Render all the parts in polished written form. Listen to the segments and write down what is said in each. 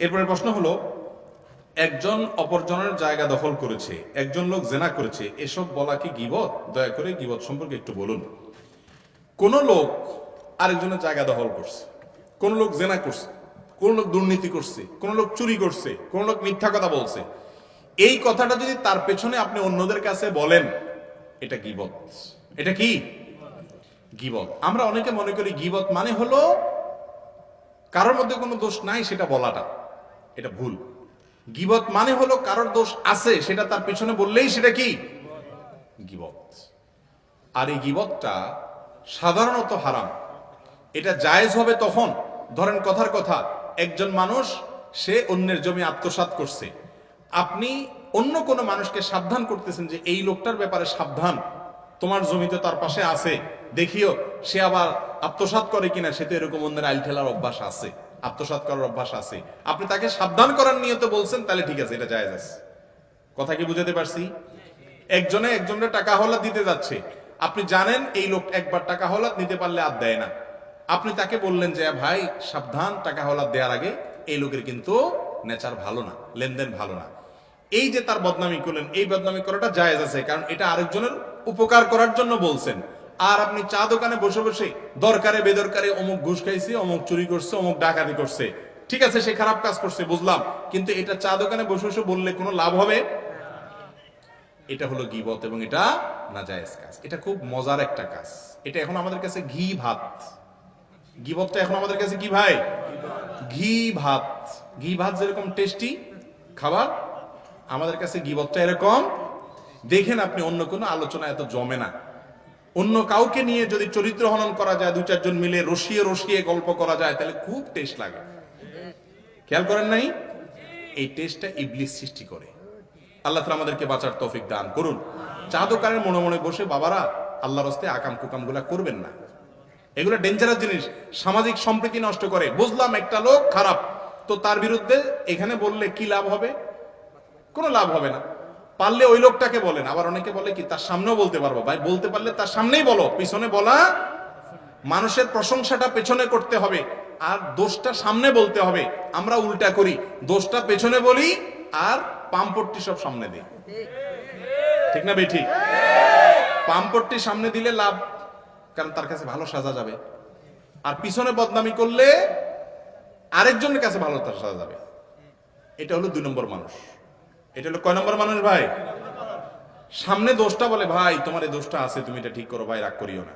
এরপরে প্রশ্ন হলো, একজন অপরজনের জায়গা দখল করেছে, একজন লোক জেনা করেছে, এসব বলা কি গীবত? দয়া করে গীবত সম্পর্কে একটু বলুন। কোন লোক আরেকজনের জায়গা দখল করছে, কোন লোক জেনা করছে, কোন লোক দুর্নীতি করছে, কোন লোক চুরি করছে, কোন লোক মিথ্যা কথা বলছে, এই কথাটা যদি তার পেছনে আপনি অন্যদের কাছে বলেন, এটা গীবত। এটা কি গীবত? আমরা অনেকে মনে করি গীবত মানে হলো কারোর মধ্যে কোনো দোষ নাই সেটা বলাটা, এটা ভুল। গীবত মানে হলো কারোর দোষ আছে সেটা তার পেছনে বললেই সেটা কি গীবত। আর এই গীবতটা সাধারণত হারাম। এটা জায়েজ হবে তখন, ধরেন কথার কথা, একজন মানুষ সে অন্যের জমি আত্মসাৎ করছে, আপনি অন্য কোনো মানুষকে সাবধান করতেছেন যে এই লোকটার ব্যাপারে সাবধান, তোমার জমিতে তার পাশে আছে, দেখিও সে আবার আত্মসাৎ করে কিনা, সে তো এরকম অন্যের আইল ঠেলার অভ্যাস আছে, আত্মসাৎ করার অভ্যাস আছে, আপনি তাকে সাবধান করার নিয়তে বলছেন, তাহলে ঠিক আছে, এটা জায়েজ আছে। কথা কি বুঝাতে পারছি? একজনে একজনের টাকা হলাত দিতে যাচ্ছে, আপনি জানেন এই লোক একবার টাকা হলাত নিতে পারলে আর দেয় না, আপনি তাকে বললেন যে ভাই সাবধান, টাকা হলাত দেওয়ার আগে এই লোকের কিন্তু নেচার ভালো না, লেনদেন ভালো না। এই যে তার বদনামি করলেন, এই বদনামি করাটা জায়েজ আছে, কারণ এটা আরেকজনের উপকার করার জন্য বলছেন। আর আপনি চা দোকানে বসে বসে দরকারে বেদরকারে অমুক ঘুষ খাইছে, অমুক চুরি করছে, অমুক ডাকাতি করছে, ঠিক আছে সে খারাপ কাজ করছে বুঝলাম, কিন্তু এটা চা দোকানে বসে বসে বললে কোনো লাভ হবে? এটা হলো গীবত এবং এটা নাজায়েজ কাজ। এটা খুব মজার একটা কাজ। এটা এখন আমাদের কাছে ঘি ভাত। গীবতটা এখন আমাদের কাছে কি ভাই? ঘি ভাত। ঘি ভাত যেরকম টেস্টি খাবার, আমাদের কাছে গীবতটা এরকম। দেখেন আপনি অন্য কোনো আলোচনা এত জমে না। অন্য কাউকে নিয়ে যদি চরিত্র হনন করা যায়, দু চারজন মিলে রসিয়ে রসিয়ে গল্প করা যায়, তাহলে খুব টেস্ট লাগে। খেয়াল করেন নাই? এই টেস্টটা ইবলিস সৃষ্টি করে। আল্লাহ তাআলা আমাদেরকে বাঁচার তৌফিক দান করুন। চা দোকানের মনে মনে বসে বাবারা আল্লাহর রাস্তায় আকাম কুকাম গুলা করবেন না, এগুলো ডেঞ্জারাস জিনিস, সামাজিক সম্প্রীতি নষ্ট করে। বুঝলাম একটা লোক খারাপ, তো তার বিরুদ্ধে এখানে বললে কি লাভ হবে? কোনো লাভ হবে না। পারলে ওই লোকটাকে বলেন। আবার অনেকে বলে কি তার সামনেও বলতে পারবো, ভাই বলতে পারলে তার সামনেই বলো, পিছনে বলা, মানুষের প্রশংসাটা পেছনে করতে হবে আর দোষটা সামনে বলতে হবে। আমরা উল্টা করি, দোষটা পেছনে বলি আর পামপট্টি সব সামনে দিই। ঠিক না বেঠিক? পামপট্টি সামনে দিলে লাভ, কারণ তার কাছে ভালো সাজা যাবে, আর পিছনে বদনামি করলে আরেকজনের কাছে ভালো তার সাজা যাবে। এটা হলো 2 নম্বর মানুষ। এটা হলো কয় নম্বর মানুষ ভাই? সামনে দোষটা বলে, ভাই তোমার এই দোষটা আছে, তুমি এটা ঠিক করো ভাই, রাগ করিও না।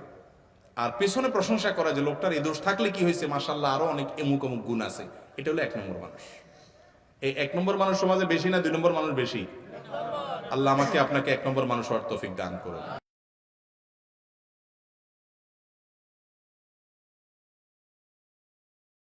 আর পেছনে প্রশংসা করা যে লোকটার এই দোষ থাকলে কি হয়েছে, মাশাআল্লাহ আরো অনেক এমুক অমুক গুণ আছে। এটা হলো 1 নম্বর মানুষ। এই 1 নম্বর মানুষ সমাজে বেশি না 2 নম্বর মানুষ বেশি? আল্লাহ আমাকে আপনাকে 1 নম্বর মানুষ হওয়ার তৌফিক দান করুন।